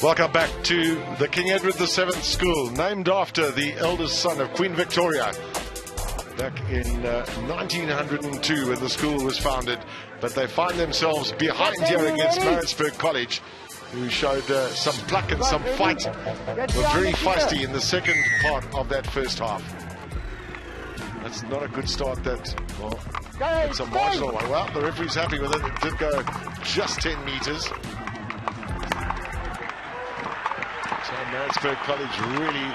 Welcome back to the King Edward VII School, named after the eldest son of Queen Victoria. Back in 1902 when the school was founded, but they find themselves behind here against Maritzburg College, who showed some pluck and some fight, were very feisty in the second part of that first half. That's not a good start, that, well, it's a marginal one. Well, the referee's happy with it. It did go just 10 meters. So Maritzburg College really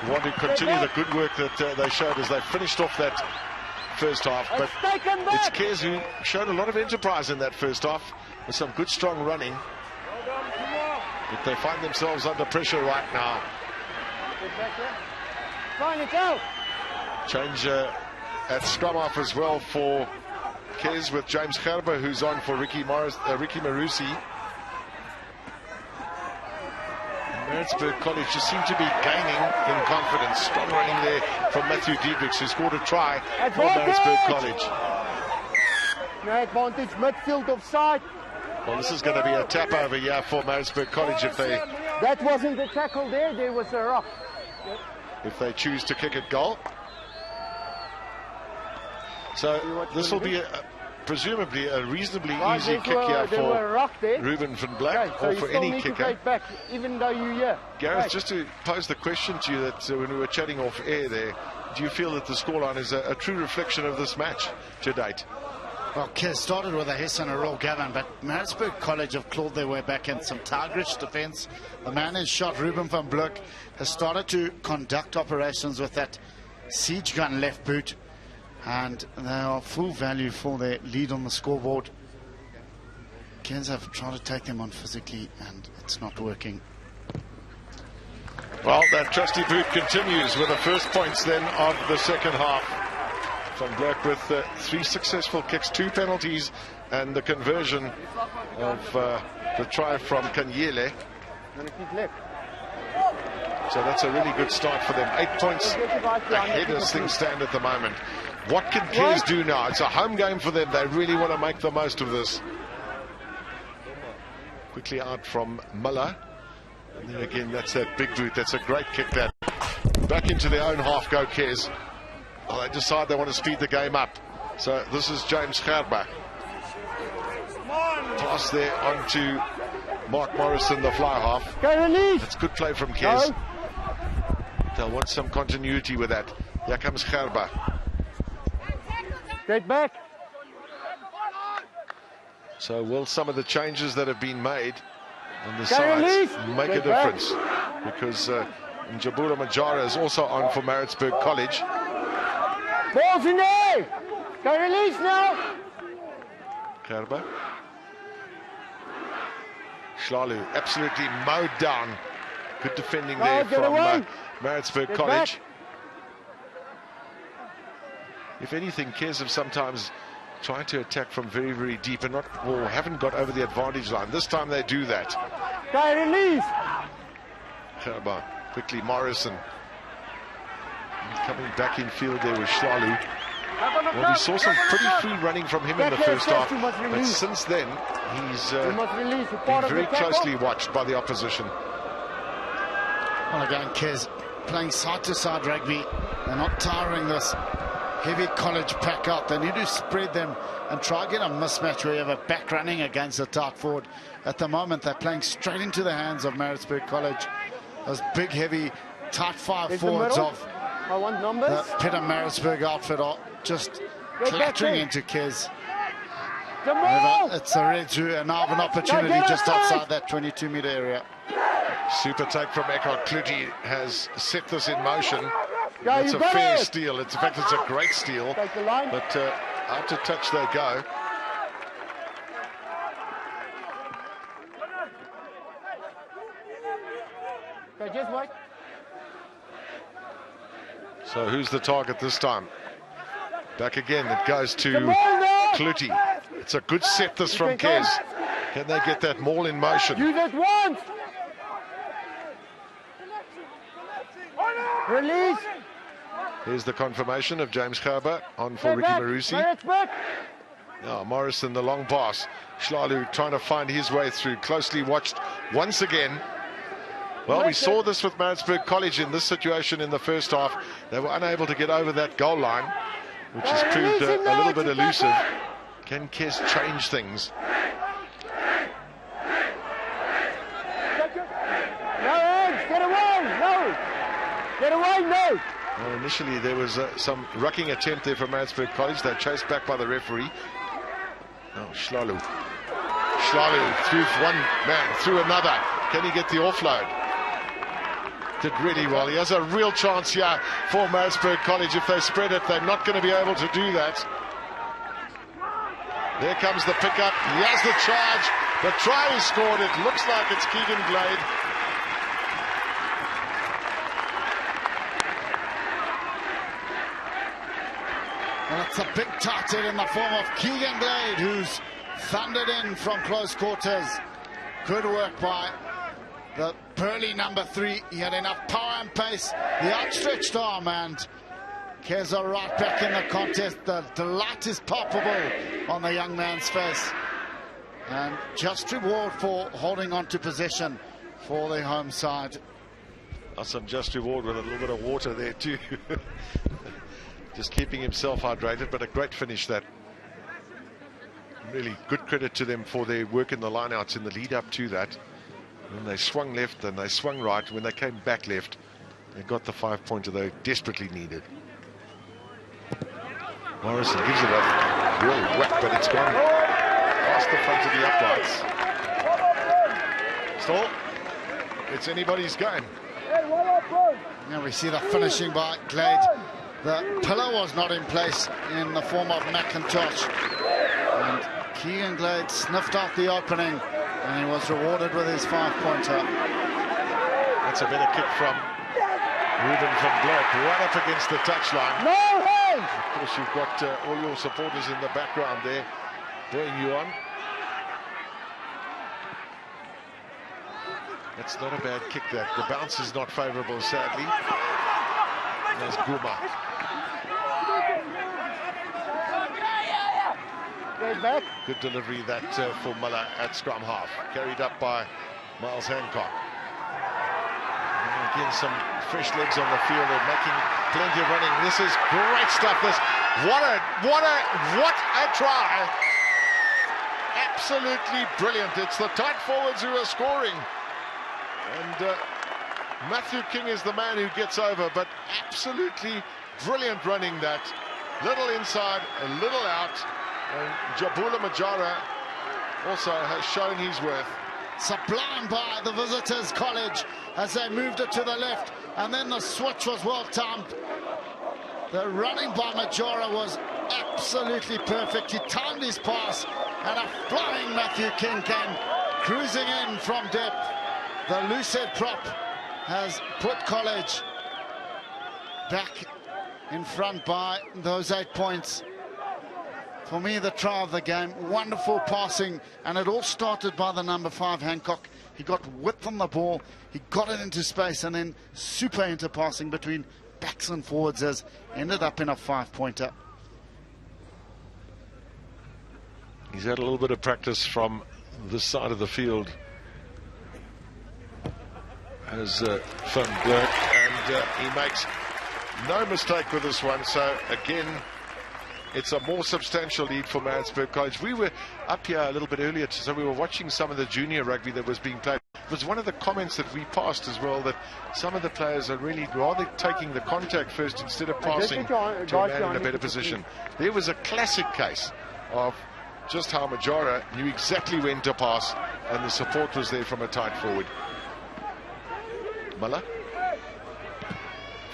want to continue the good work that they showed as they finished off that first half. But it's Kes who showed a lot of enterprise in that first half with some good strong running. But they find themselves under pressure right now. Change at scrum half as well for Kes, with James Gerber who's on for Ricky Marusi. Maritzburg College just seem to be gaining in confidence. Strong running there from Matthew Diedrichs, who scored a try for Maritzburg College. No advantage, midfield offside. Well, this is going to be a tap over here for Maritzburg College if they... That wasn't the tackle there was a rock. If they choose to kick it goal. So this will be presumably a reasonably easy kick here for Ruben van Black, or for any kicker. Back, even though you're here. Gareth, just to pose the question to you that when we were chatting off air there, do you feel that the scoreline is a true reflection of this match to date? Well, Kes started with a hiss and a roll, Gavin, but Maritzburg College have clawed their way back in some target-rich defence. The man who's shot, Ruben van Black, has started to conduct operations with that siege gun left boot, and they are full value for their lead on the scoreboard. Kes have tried to take them on physically, and it's not working. Well, that trusty boot continues with the first points then of the second half. Van Black with 3 successful kicks, 2 penalties, and the conversion of the try from Kanyele. So that's a really good start for them. 8 points ahead as things stand at the moment. What can Kes do now? It's a home game for them. They really want to make the most of this. Quickly out from Muller. And then again, that's that big boot. That's a great kick. That back into their own half go, Kes. Well, they decide they want to speed the game up. So this is James Gerber. Pass there onto Mark Morrison, the fly half. That's good play from Kes. They'll want some continuity with that. Here comes Gerber. Straight back. So will some of the changes that have been made on the sides make a difference? Because Njabula Majara is also on for Maritzburg College. Ball's in there! Go release now! Gerber. Schlalu absolutely mowed down. Good defending there from Maritzburg College. If anything, Kes have sometimes tried to attack from very, very deep and haven't got over the advantage line. This time they do that. Go release! Gerber. Quickly Morrison. Coming back in field there with Schlalu. Well, we saw some pretty free running from him in the first half, but since then he's been very closely watched by the opposition. Well, again, Kes playing side-to-side rugby. They're not tiring this heavy college pack out. They need to spread them and try and get a mismatch where you have a back running against a tight forward. At the moment, they're playing straight into the hands of Maritzburg College. Those big, heavy, tight 5 forwards of the Peter Maritzburg outfit are just clattering into Kes. It's a Redzu, and now have an opportunity just outside that 22-meter area. Super take from Eckhart Kluti has set this in motion. It's a fair steal. In fact, it's a great steal. But out to touch they go. So who's the target this time? Back again, it goes to Kluti. It's a good set this from Kes. Can they get that maul in motion? Use it once! Release! Here's the confirmation of James Gerber on for Ricky Marusi. Now Morrison, the long pass. Schlalu trying to find his way through. Closely watched once again. Well, we saw this with Maritzburg College in this situation in the first half. They were unable to get over that goal line, which has proved a little bit elusive. Can Kes change things? Get away! No! Get away! No! Well, initially there was some rucking attempt there from Maritzburg College. They're chased back by the referee. Oh, Schlalu through one man, through another. Can he get the offload? Did really well. He has a real chance here for Maritzburg College. If they spread it, they're not going to be able to do that. There comes the pickup. He has the charge. The try is scored. It looks like it's Keegan Glade. Well, it's a big target in the form of Keegan Glade, who's thundered in from close quarters. Good work by the burly number 3. He had enough power and pace, the outstretched arm, and Keza right back in the contest. The delight is palpable on the young man's face. And just reward for holding on to possession for the home side. Some just reward with a little bit of water there too. Just keeping himself hydrated, but a great finish that. Really good credit to them for their work in the lineouts in the lead up to that. When they swung left and they swung right, when they came back left, they got the 5-pointer they desperately needed. Morrison gives it a real whack, but it's gone past the front of the uprights. Still, it's anybody's game. Now we see the finishing by Glade. The pillar was not in place in the form of McIntosh. And Keegan Glade sniffed out the opening, and he was rewarded with his 5-pointer. That's a better kick from Ruben van Blerk, right up against the touchline. No hands! Of course, you've got all your supporters in the background there, bringing you on. That's not a bad kick, that. The bounce is not favourable, sadly. There's Guma. Back. Good delivery that for Muller at scrum half. Carried up by Miles Hancock. And again, some fresh legs on the field. They're making plenty of running. This is great stuff. What a try. Absolutely brilliant. It's the tight forwards who are scoring. And Matthew King is the man who gets over, but absolutely brilliant running that. Little inside, a little out. And Jabula Majara also has shown his worth. Sublime by the Visitors College as they moved it to the left, and then the switch was well timed. The running by Majora was absolutely perfect. He timed his pass, and a flying Matthew King came cruising in from depth. The Lucid prop has put College back in front by those 8 points. For me, the try of the game, wonderful passing, and it all started by the number 5, Hancock. He got width on the ball, he got it into space, and then super interpassing between backs and forwards as ended up in a 5-pointer. He's had a little bit of practice from this side of the field as Van Blerk, and he makes no mistake with this one. So again, it's a more substantial lead for Maritzburg College. We were up here a little bit earlier, so we were watching some of the junior rugby that was being played. It was one of the comments that we passed as well, that some of the players are really rather taking the contact first instead of passing to a man in a better position. There was a classic case of just how Majora knew exactly when to pass, and the support was there from a tight forward. Muller.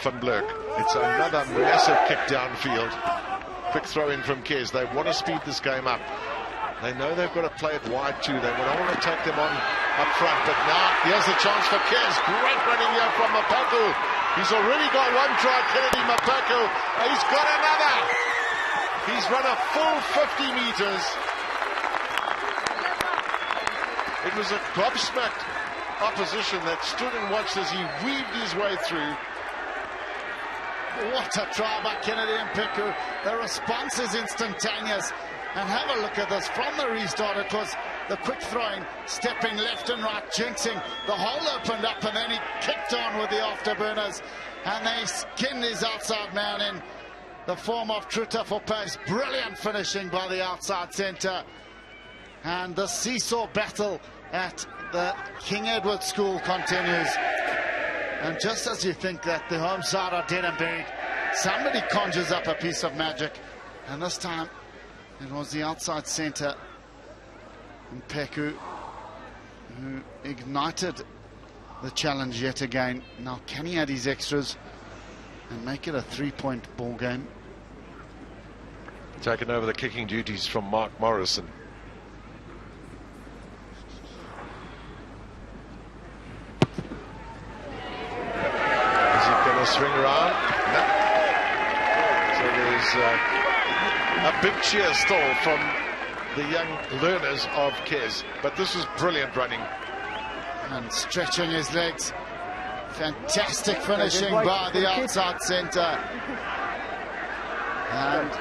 Van Blerk. It's another massive kick downfield. Quick throw in from Kes. They want to speed this game up. They know they've got to play it wide too. They don't want to take them on up front. But now here's the chance for Kes. Great running here from Mapaku. He's already got one try, Kennedy Mapaku. He's got another. He's run a full 50 meters. It was a gobsmacked opposition that stood and watched as he weaved his way through. What a try by Kennedy Mpeku. The response is instantaneous. And have a look at this. From the restart, it was the quick throwing, stepping left and right, jinxing. The hole opened up, and then he kicked on with the afterburners. And they skinned his outside man in the form of Truta for pace. Brilliant finishing by the outside centre. And the seesaw battle at the King Edward School continues. And just as you think that the home side are dead and buried, somebody conjures up a piece of magic. And this time, it was the outside centre, Mpeku, who ignited the challenge yet again. Now, can he add his extras and make it a 3-point ball game? Taking over the kicking duties from Mark Morrison. Is he going to swing around? No. So there's a big cheer still from the young learners of Kes, but this was brilliant running. And stretching his legs. Fantastic finishing by the outside centre. And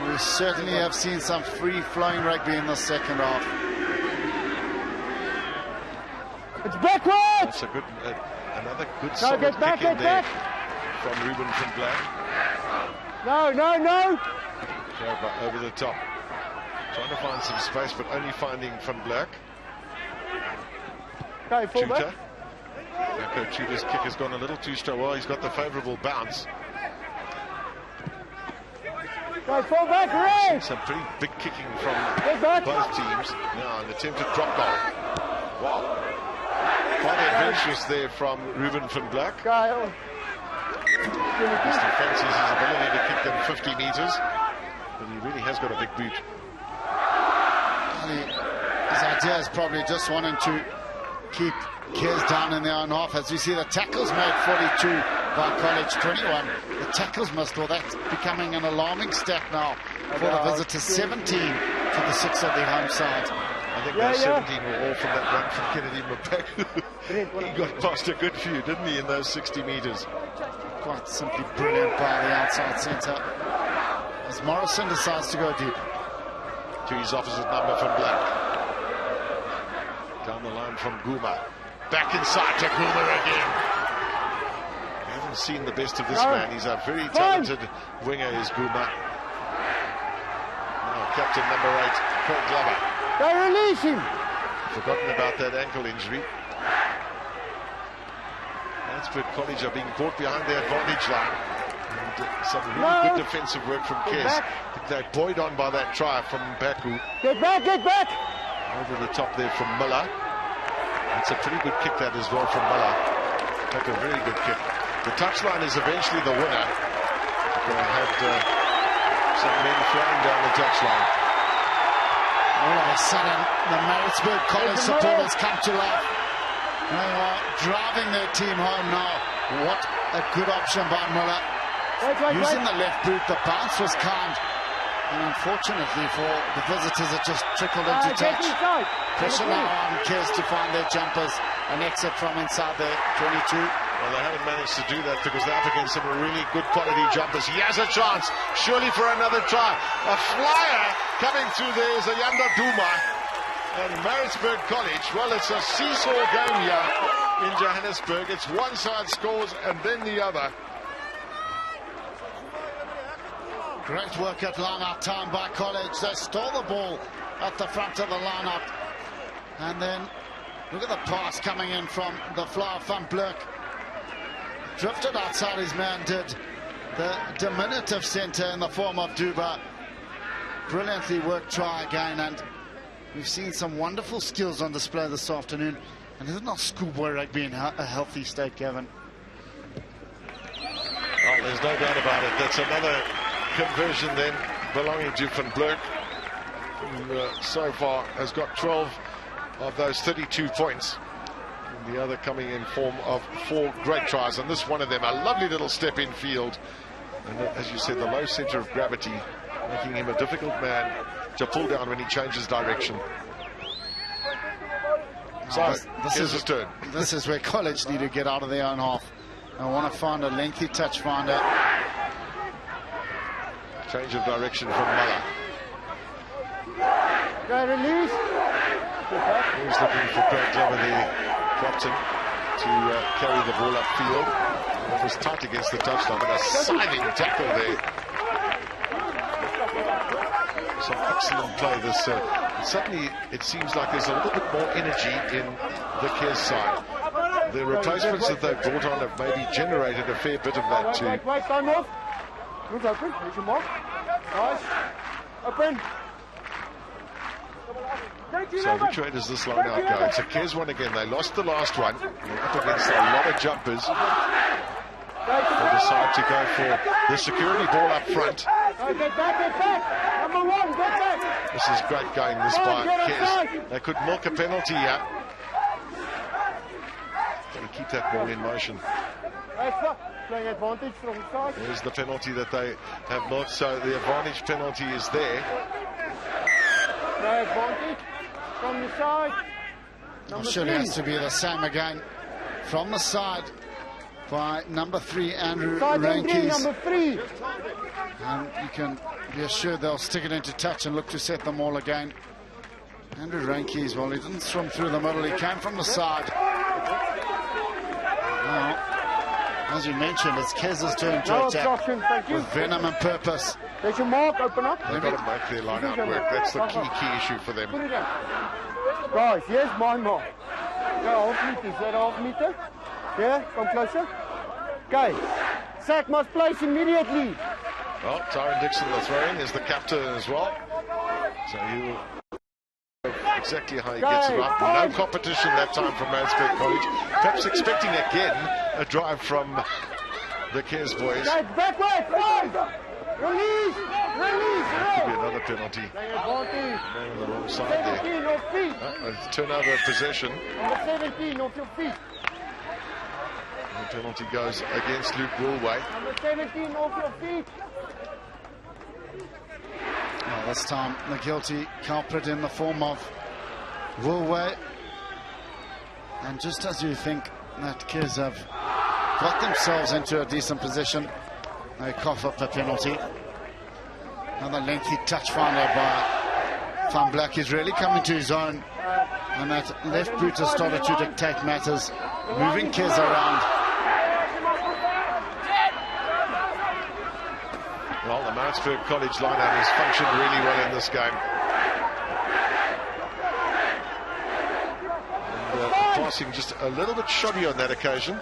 we certainly have seen some free-flowing rugby in the second half. It's backwards! That's a good, another good solid kick in there from Ruben van Black. No. Over the top. Trying to find some space, but only finding Van Black. Okay, full back. Tuta's kick has gone a little too strong. Well, he's got the favourable bounce. Okay, full back, Ray! Some pretty big kicking from both teams. Now, an attempted drop goal. Wow. Quite adventurous there from Ruben van Black. Kyle. He fancies his ability to kick them 50 metres. But he really has got a big boot. His idea is probably just wanting to keep Kes down in their own half. As we see, the tackles made 42 by College 21. The tackles missed. Well, that's becoming an alarming stat now for the visitors. 17 to the 6 of the home side. I think those 17 were all from that run from Kennedy Mpeku. He got past a good few, didn't he, in those 60 metres? Quite simply brilliant by the outside centre. As Morrison decides to go deep. To his opposite number from Black. Down the line from Guma. Back inside to Guma again. We haven't seen the best of this man. He's a very talented winger, is Guma. Now, captain number 8, Paul Glover. They release him. Forgotten about that ankle injury. Maritzburg College are being caught behind the advantage line. And some really good defensive work from Kes. They're buoyed on by that try from Mpeku. Get back! Over the top there from Miller. That's a pretty good kick that as well from Miller. That's a very good kick. The touchline is eventually the winner. They had some men flying down the touchline. All of a sudden, the Maritzburg College supporters come to life. They are driving their team home now. What a good option by Miller. Using the left boot, the bounce was kind. And unfortunately for the visitors, it just trickled into touch. Pressure now on Kes to find their jumpers. An exit from inside the 22. Well, they haven't managed to do that because they're up against some really good quality jumpers. He has a chance, surely, for another try. A flyer coming through there is a Yanda Duma. And Maritzburg College, well, it's a seesaw game here in Johannesburg. It's one side scores and then the other. Great work at line-out time by College. They stole the ball at the front of the line-up. And then look at the pass coming in from the Flower van Blurk. Drifted outside his man, did the diminutive centre in the form of Duba. Brilliantly worked try again, and we've seen some wonderful skills on display this afternoon. And isn't not schoolboy rugby in a healthy state, Gavin? Oh, there's no doubt about it. That's another conversion then belonging to Van Blurk, who so far has got 12 of those 32 points. And the other coming in form of 4 great tries, and this one of them a lovely little step in field. And as you said, the low centre of gravity making him a difficult man to pull down when he changes direction. So this is his turn. This is where College need to get out of their own half. I want to find a lengthy touch finder. Change of direction from Muller. Okay, release. He's looking for Craig Glover, the captain, to carry the ball upfield. It was tight against the touchline, but a siving tackle there. Some excellent play. This suddenly it seems like there's a little bit more energy in the Cares side. The replacements that they've brought on have maybe generated a fair bit of that too. Wait, time off. Move open. There's your mark. Nice. Open. So which way does this line out go? It's a Cares one again. They lost the last one. They're up against a lot of jumpers. They decide to go for the security ball up front. Get back. Number one, get back. This is great going, this by Cares. They could milk a penalty here. Got to keep that ball in motion. Playing advantage from the side. There's the penalty that they have not, so the advantage penalty is there. No advantage from the side. Should has to be the same again. From the side by number 3, Andrew Rankies. Number 3. And you can be assured they'll stick it into touch and look to set them all again. Andrew Rankies, well, he didn't swim through the middle, he came from the side. Now, as you mentioned, it's Kez's turn to attack with venom and purpose. There's your mark, open up. They've got to make their line out work. That's the key issue for them. Put it down. Guys, here's my mark. Yeah, half meter. Is that half meter? Yeah, come closer. Okay. Sack must place immediately. Well, Tyron Dixon, the throw-in, is the captain as well. So he will know exactly how he gets it up. No competition that time from Maritzburg College. Perhaps expecting again a drive from the Cares boys. Backward, release. That could be another penalty. Man on the wrong side there. A turnover of possession. Number 17 off your feet. The penalty goes against Luke Woolway. Number 17 off your feet. Well, this time the guilty culprit in the form of Woolway. And just as you think that Kids have got themselves into a decent position, they cough up a penalty. Another lengthy touch finder by Van Black. He's really coming to his own, and that left boot has started to dictate matters, moving Kids around. Well, the Maritzburg College line-out has functioned really well in this game. And passing just a little bit shoddy on that occasion.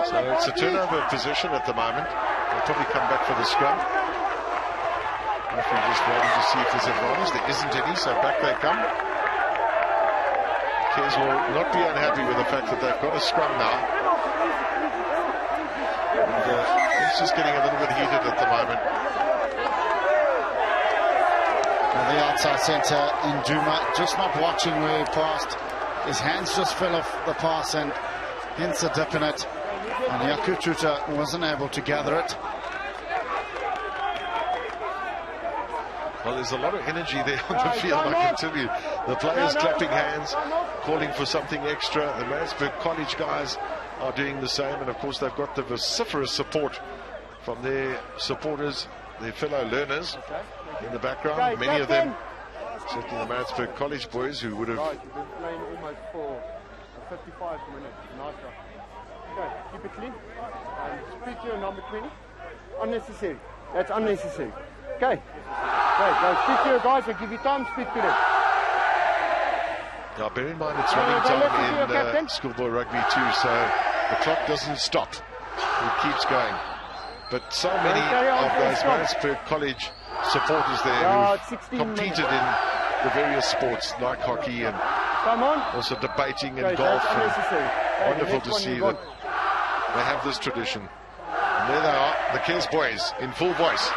So it's a turnover of position at the moment. They'll probably come back for the scrum. Referee just waiting to see if there's advantage. There isn't any, so back they come. Cares will not be unhappy with the fact that they've got a scrum now. And it's just getting a little bit heated at the moment. Now the outside centre in Duma, just not watching where he passed. His hands just fell off the pass and hence a dip in it. And Yaku Tuta wasn't able to gather it. Well, there's a lot of energy there on the field, I can tell you. The players clapping hands, calling for something extra. The Maritzburg College guys are doing the same. And, of course, they've got the vociferous support from their supporters, their fellow learners in the background. Many of them, certainly the Maritzburg College boys, who would have... Right, you've been playing almost for 55 minutes. Nice one. Okay, keep it clean. Speak to your number 20. Unnecessary. That's unnecessary. Okay. Okay, go speak to your guys. I'll give you time, speak to them. Now, bear in mind it's running time in schoolboy rugby too, so the clock doesn't stop. It keeps going. But so many of those Maritzburg College supporters there who competed in the various sports like hockey and also debating and golf. And wonderful to see that they have this tradition. And there they are, the Cares boys in full voice.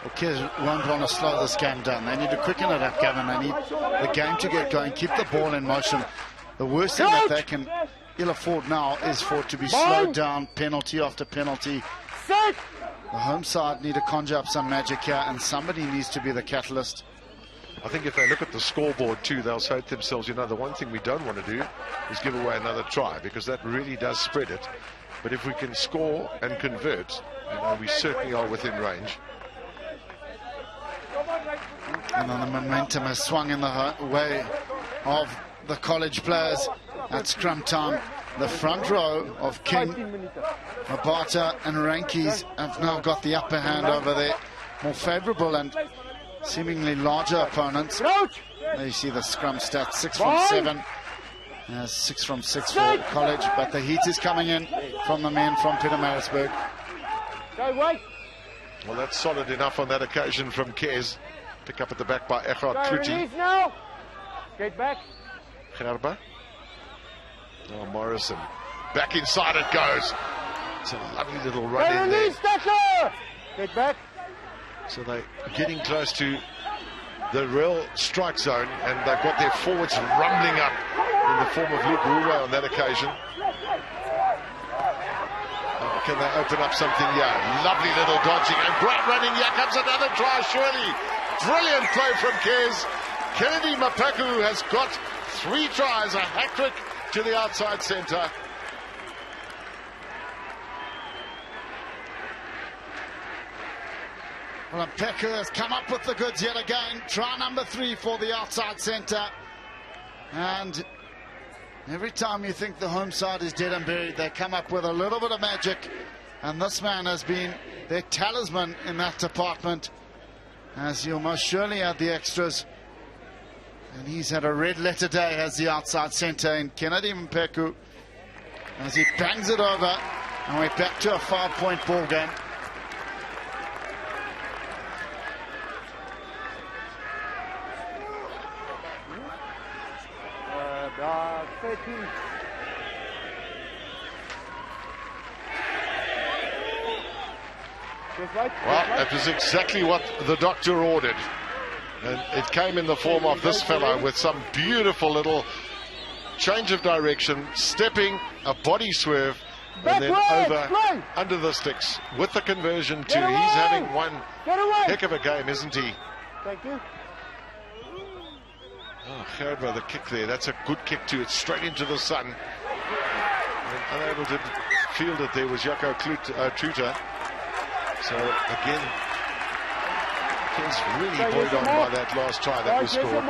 Well, Cares won't want to slow this game down. They need to quicken it up, Gavin. They need the game to get going, keep the ball in motion. The worst thing that they can ill afford now is for it to be slowed down, penalty after penalty. The home side need to conjure up some magic here, and somebody needs to be the catalyst. I think if they look at the scoreboard too, they'll say to themselves, you know, the one thing we don't want to do is give away another try, because that really does spread it. But if we can score and convert, you know, we certainly are within range. And then the momentum has swung in the way of the college players at scrum time. The front row of King, Mabata and Rankis have now got the upper hand over their more favourable and seemingly larger opponents. There you see the scrum stats, 6 from 7. 6 from 6 for college, but the heat is coming in from the men from Maritzburg. Well, that's solid enough on that occasion from Kez. Pick up at the back by Echard Kluti. Get back. Gerba. Oh, Morrison. Back inside it goes. It's a lovely little run in there. Get back. So they're getting close to the real strike zone, and they've got their forwards rumbling up in the form of Luke Ruwe on that occasion. Can they open up something? Yeah, lovely little dodging and great running. Here comes another try, surely. Brilliant play from Kez. Kennedy Mapeku has got 3 tries, a hat-trick to the outside centre. Well, Mapeku has come up with the goods yet again. Try number 3 for the outside centre. And every time you think the home side is dead and buried, they come up with a little bit of magic. And this man has been their talisman in that department, as he'll most surely add the extras. And he's had a red letter day as the outside centre in Kennedy Mpeku, as he bangs it over, and we're back to a 5-point ball game. Well, that was exactly what the doctor ordered. And it came in the form of this fellow with some beautiful little change of direction, stepping, a body swerve, and then over under the sticks with the conversion too. He's having one heck of a game, isn't he? Thank you. Oh, Gerba, the kick there. That's a good kick too. It's straight into the sun. And unable to field it there was Jaco Truter. So again, he's really buoyed on by that last try that was scored.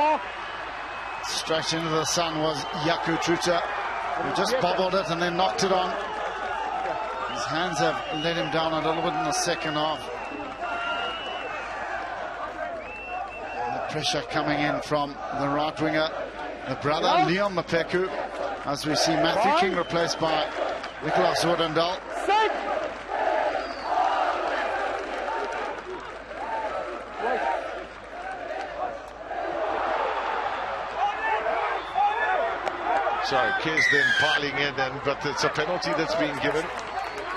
Straight into the sun was Jaco Truter, who just bobbled it and then knocked it on. His hands have let him down a little bit in the second half. And the pressure coming in from the right winger, the brother Leon Mapeku, as we see Matthew King replaced by Nicholas Woodendal. So Kez then piling in, but it's a penalty that's being given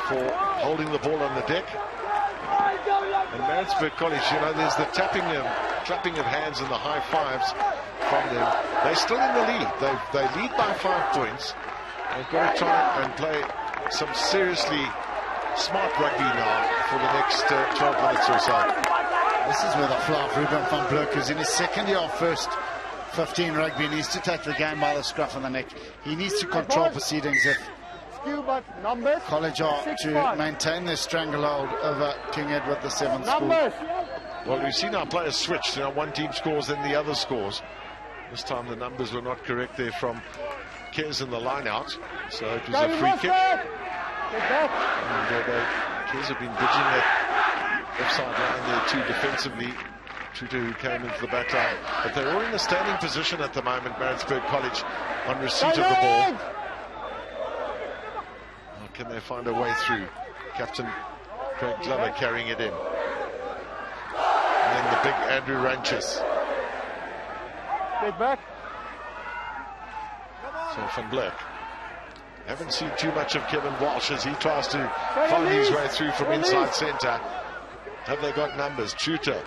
for holding the ball on the deck. And Maritzburg College, you know, there's the clapping of hands and the high fives from them. They're still in the lead. They lead by 5 points. They've got to try and play some seriously smart rugby now for the next 12 minutes or so. This is where the fly of Ruben van Blok, who's in his second year of first 15 rugby, needs to take the game by the scruff of the neck. He needs to control proceedings if college are to maintain their stranglehold over King Edward VII school. Well, we've seen our players switch. You know, one team scores, then the other scores. This time the numbers were not correct there from Kez in the line out. So it was a free kick. And Kez have been bridging that offside line there too defensively. Truter, who came into the back line. But they're all in a standing position at the moment, Maritzburg College, on receipt of the ball. How can they find a way through? Captain Craig Glover carrying it in. And then the big Andrew Ranches. Get back. So Van Black. Haven't seen too much of Kevin Walsh as he tries to find his way through from inside centre. Have they got numbers? Truter.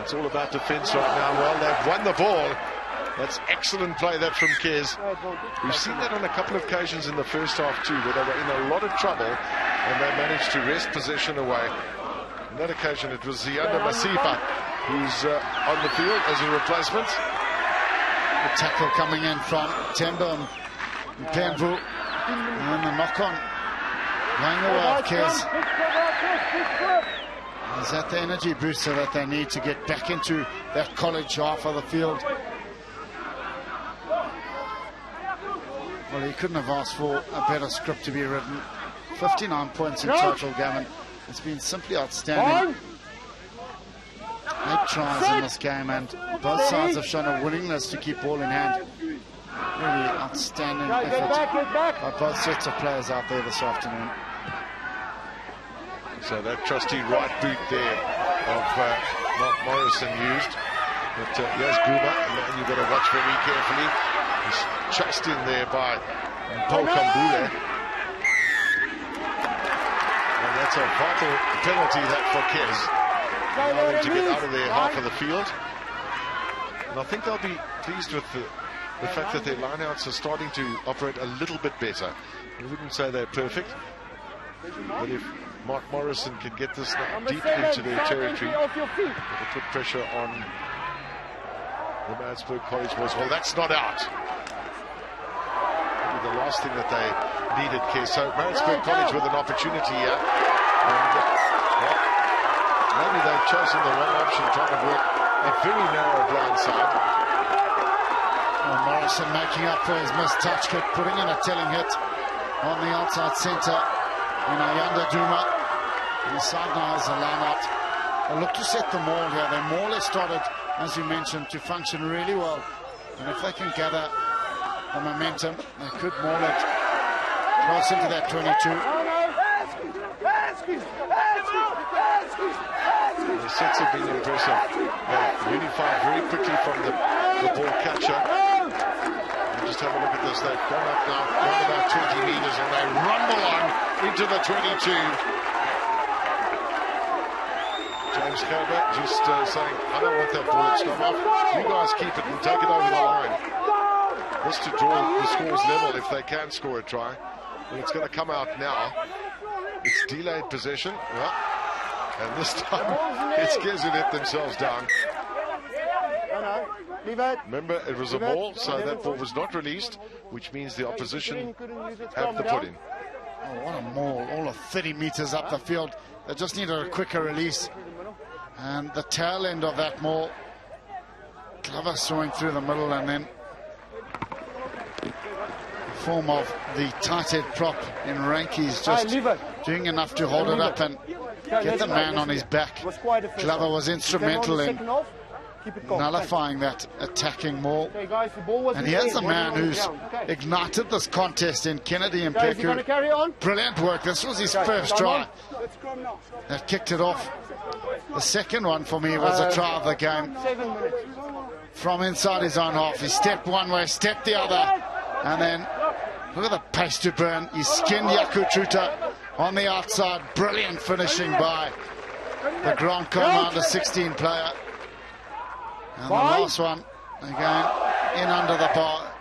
It's all about defence right now. Well, they've won the ball. That's excellent play, that from Kez. We've seen that on a couple of occasions in the first half too, where they were in a lot of trouble and they managed to wrest possession away. On that occasion, it was Zianda Masipa who's on the field as a replacement. The tackle coming in from Temba and Penvu, and then the knock-on going away of Kez. Is that the energy booster that they need to get back into that college half of the field? Well, he couldn't have asked for a better script to be written. 59 points in total, Gavin. It's been simply outstanding. 8 tries in this game, and both sides have shown a willingness to keep ball in hand. Really outstanding effort by both sets of players out there this afternoon. So that trusty right boot there of Mark Morrison used. But here's Guma, and you've got to watch very carefully. He's chased in there by Paul Kambule. And that's a vital penalty that for Kez. Allow them to get out of their half of the field. And I think they'll be pleased with the fact that their lineouts are starting to operate a little bit better. I wouldn't say they're perfect, but if Mark Morrison can get this deep into their territory, it'll put pressure on the Maritzburg College boys. Well, that's not out. Maybe the last thing that they needed, Kes. So Maritzburg College with an opportunity here. And, maybe they've chosen the wrong option, trying to work a very narrow blind side. Well, Morrison making up for his missed touch kick, putting in a telling hit on the outside centre. Ayanda Duma. Inside now is the line-out. They look to set the maul here. They more or less started, as you mentioned, to function really well. And if they can gather the momentum, they could maul it close into that 22. The sets have been impressive. They unified very quickly from the ball catcher. And just have a look at this. They've gone up now around about 20 meters and they rumble on into the 22. James Calvert just saying, I don't want that ball to come off. You guys keep it and take it over the line. This to draw the scores level if they can score a try. Well, it's going to come out now. It's delayed possession. Yeah. And this time, it's Gez who let themselves down. Remember, it was a ball, so that ball was not released, which means the opposition have the put in. Oh, what a maul, all of 30 meters up the field. They just needed a quicker release. And the tail end of that maul, Glover throwing through the middle, and then the form of the tight head prop in Rankies just doing enough to hold it up and get the man on his back. Glover was instrumental in nullifying that attacking maul. And here's the man who's ignited this contest in Kennedy and Peku. Brilliant work. This was his first try that kicked it off. The second one for me was a try of the game. From inside his own half, he stepped one way, stepped the other, and then look at the pace to burn. He skinned Yaku Truta on the outside. Brilliant finishing by the Grand Commander 16 player. And the last one, again, in under the bar.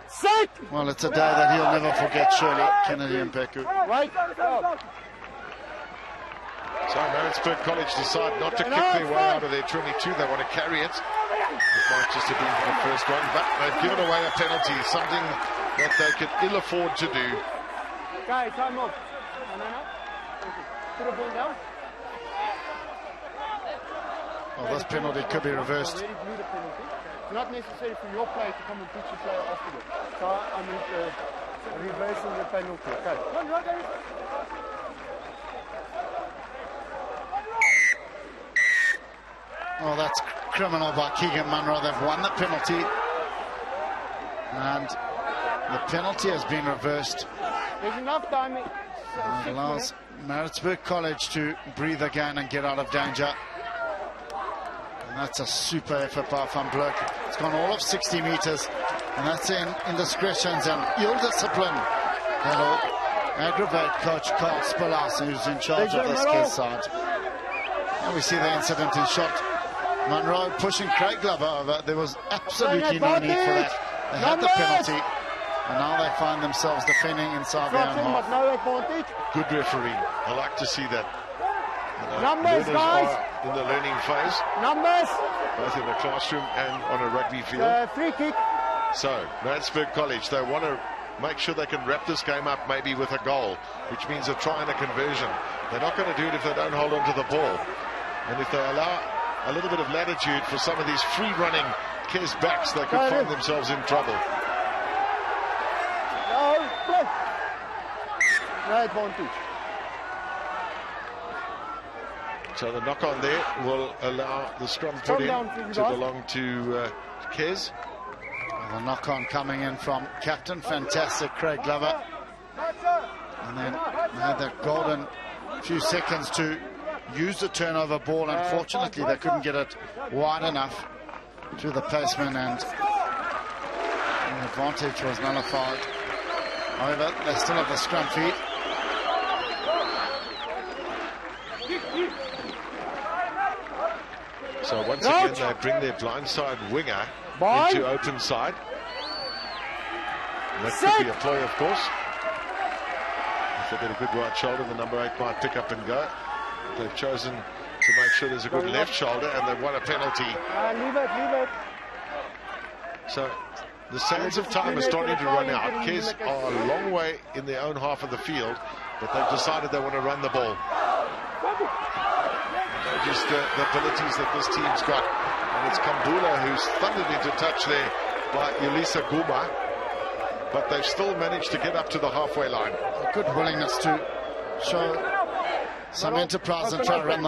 Well, it's a day that he'll never forget, surely, Kennedy and Peku. So Maritzburg College decide not to kick their way out of their 22. They want to carry it. It might just have been for the first one, but they've given away a penalty, something that they could ill afford to do. Okay, time off. Put a ball down. Well, this penalty could be reversed. It's not necessary for your player to come and pitch your player afterwards. So I'm reversing the penalty. Okay. Oh, that's criminal by Keegan Munro. They've won the penalty. And the penalty has been reversed. There's enough time. It allows Maritzburg College to breathe again and get out of danger. And that's a super effort by Van Blerk. It's gone all of 60 meters. And that's in indiscretions and ill discipline that'll aggravate Coach Carl Spillas, who's in charge of this case side. And we see the incident in shot. Munro pushing Craig Glover over. There was absolutely no need for that. They had the penalty, and now they find themselves defending inside their own half. Good refereeing. I like to see that. Numbers, guys. In the learning phase. Numbers. Both in the classroom and on a rugby field. Free kick. So, Maritzburg College, they want to make sure they can wrap this game up maybe with a goal, which means a try and a conversion. They're not going to do it if they don't hold on to the ball. And if they allow a little bit of latitude for some of these free-running Kes backs, they could find themselves in trouble. No advantage. So the knock-on there will allow the scrum put in to belong to Kes. The knock-on coming in from captain, fantastic Craig Glover. And then they had that golden few seconds to use the turnover ball. Unfortunately, they couldn't get it wide enough to the placement, and the advantage was nullified. However, they still have the scrum feed. So once again, they bring their blindside winger into open side. And that could be a play, of course. If they get a good right shoulder, the number 8 might pick up and go. They've chosen to make sure there's a good left shoulder, and they've won a penalty. Leave it. So the sands of time are starting to run out. Kes are a long way in their own half of the field, but they've decided they want to run the ball. Just the abilities that this team's got. And it's Kambula who's thundered into touch there by Yelisa Guma, but they've still managed to get up to the halfway line. A good willingness to show some enterprise and try to run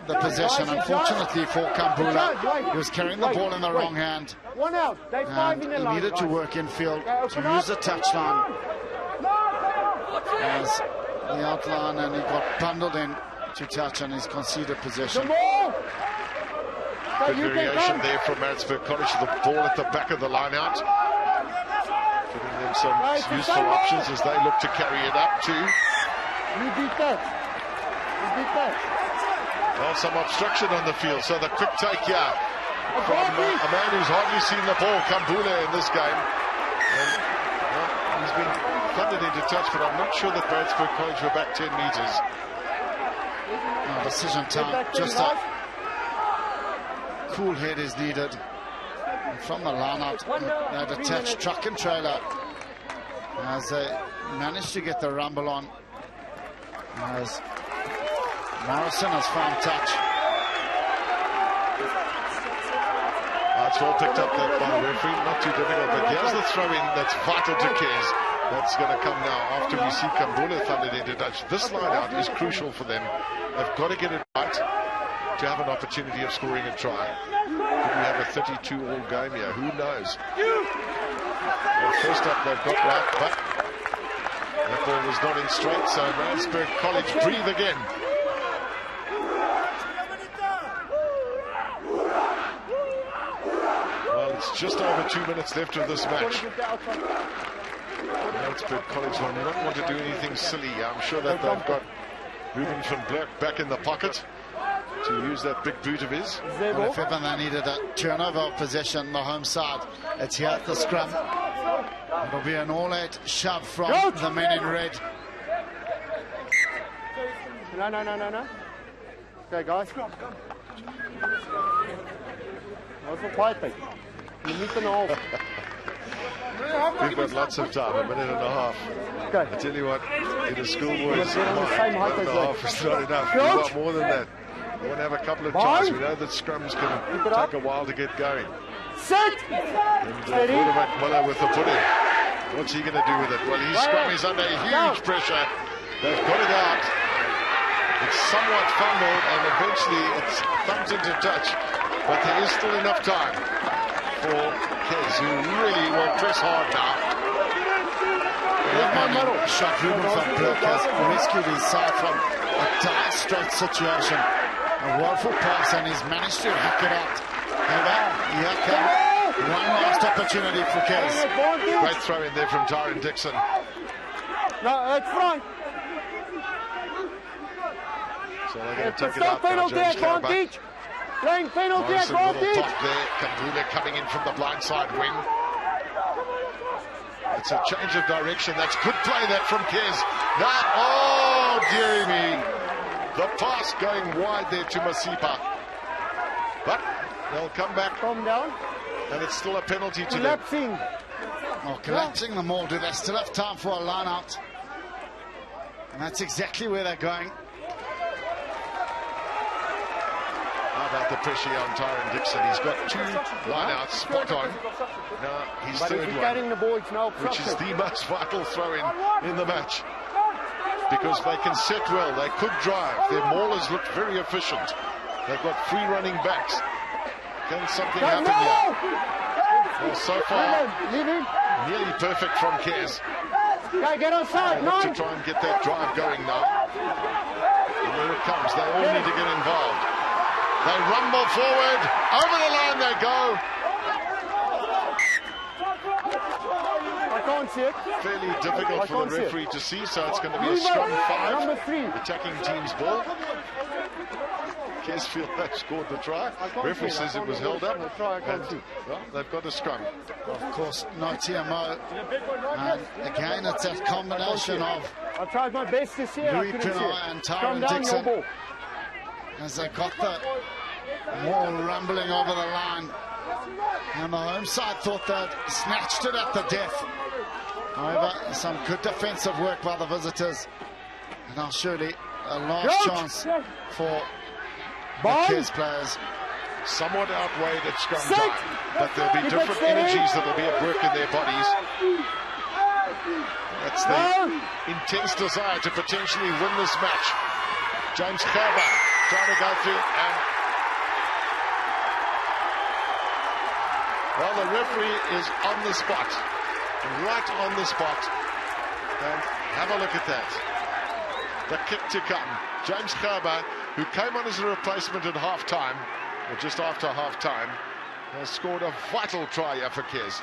the possession. Unfortunately for Kambula, he was carrying the ball in the wrong hand, and he needed to work infield to use the touchline as the outline, and he got bundled in to touch, and he's conceded possession. Good variation there from Maritzburg College. The ball at the back of the line out, giving them some useful options as they look to carry it up too. You beat that. Well, some obstruction on the field, so the quick take here from a man who's hardly seen the ball, Kambula, in this game. And, well, he's been thundered into touch, but I'm not sure that Maritzburg College were back 10 metres. No, decision time, just a cool head is needed. And from the line-out, they had attached truck and trailer as they managed to get the rumble on, as Morrison has found touch. It's all picked up by the referee, not too difficult, but here's the throw-in that's vital to Kes. That's going to come now after we see Kambula thundered into touch. This line-out is crucial for them. They've got to get it right to have an opportunity of scoring a try. Could we have a 32-all game here? Who knows? Well, first up, they've got right, but that ball was not in straight, so Maritzburg College breathe again. Well, it's just over 2 minutes left of this match. Maritzburg College will not want to do anything silly. I'm sure that they've got Ruben van Blerk back in the pocket to use that big boot of his. Well, if ever they needed a turnover of possession, the home side, it's here at the scrum. It'll be an all-out shove from the men in red. No. Okay, guys. That's a quiet thing. You need to know. We've got lots of time, a minute and a half. Okay. I tell you what, in a schoolboy's Get on the same height minute and a half is not enough. We want more than that. We want to have a couple of tries. We know that scrums can take a while to get going. Set! And quarterback Muller with the put-in. What's he going to do with it? Well, his scrum is under huge pressure. They've got it out. It's somewhat fumbled, and eventually it's thumped into touch. But there is still enough time for Kes, who really will press hard now. That man shot Ruben van Blerk has rescued his side from a dire straight situation. A woeful pass, and he's managed to hack it out. However, here comes one last opportunity for Kes. Great throw in there from Tyron Dixon. No, that's fine. So they're going to take it out now. James Advantage. Playing penalty advantage. Little pop there. Kambula coming in from the blindside wing. It's a change of direction. That's good play that from Kes. Now, oh, dearie me. The pass going wide there to Masipa. But they'll come back. Calm down. And it's still a penalty to collapsing. them. Oh, collapsing them all. Do they still have time for a line out? And that's exactly where they're going. about the pressure on Tyron Dixon. He's got 2 lineouts spot on. Now his third one, which is the most vital throw in the match. Because they can set well, they could drive. Their maulers look very efficient. They've got 3 running backs. Can something happen here? Well, so far, nearly perfect from Kez. Get outside, to try and get that drive going now. And here it comes. They all need to get involved. They rumble forward. Over the line they go. I can't see it. Fairly difficult for the referee to see, so it's going to be a scrum 5. Attacking team's ball. Kesfield have scored the try. Referee says it was held up. And, well, they've got a scrum. Of course, no TMO. And again, it's that combination of I tried my best to see it. Louis Pienaar and Tyron Dixon. As they got the ball rumbling over the line. And the home side thought they'd snatched it at the death. However, some good defensive work by the visitors. And now surely a last chance for the Kez players. Somewhat outweighed at scrum time, but there'll be different energies that will be at work in their bodies. That's the intense desire to potentially win this match. James Gerber trying to go through, and well, the referee is on the spot, right on the spot, and have a look at that. The kick to come. James Gerber, who came on as a replacement at half-time, or just after half-time, has scored a vital try here for Kez.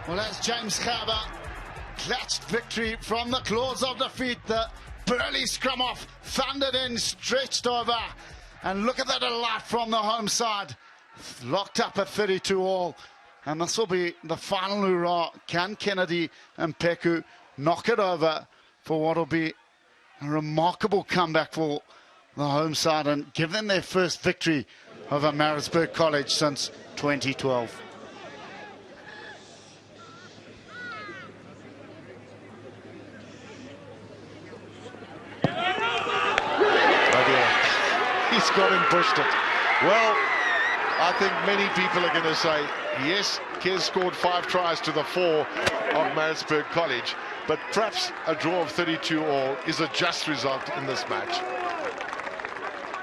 Well, that's James Gerber. Clutched victory from the claws of defeat. The burly scrum off, thundered in, stretched over. And look at the delight from the home side. Locked up at 32 all. And this will be the final hurrah. Can Kennedy and Peku knock it over for what will be a remarkable comeback for the home side and give them their first victory over Maritzburg College since 2012. Oh dear. He's got and pushed it. Well, I think many people are going to say, yes, Kez scored 5 tries to the 4 of Maritzburg College, but perhaps a draw of 32 all is a just result in this match.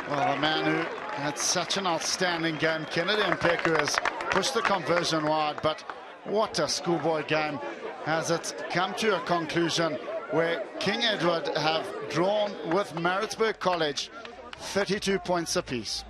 Well, the man who had such an outstanding game, Kennedy and Peku, has pushed the conversion wide, but what a schoolboy game has it come to a conclusion where King Edward have drawn with Maritzburg College 32 points apiece.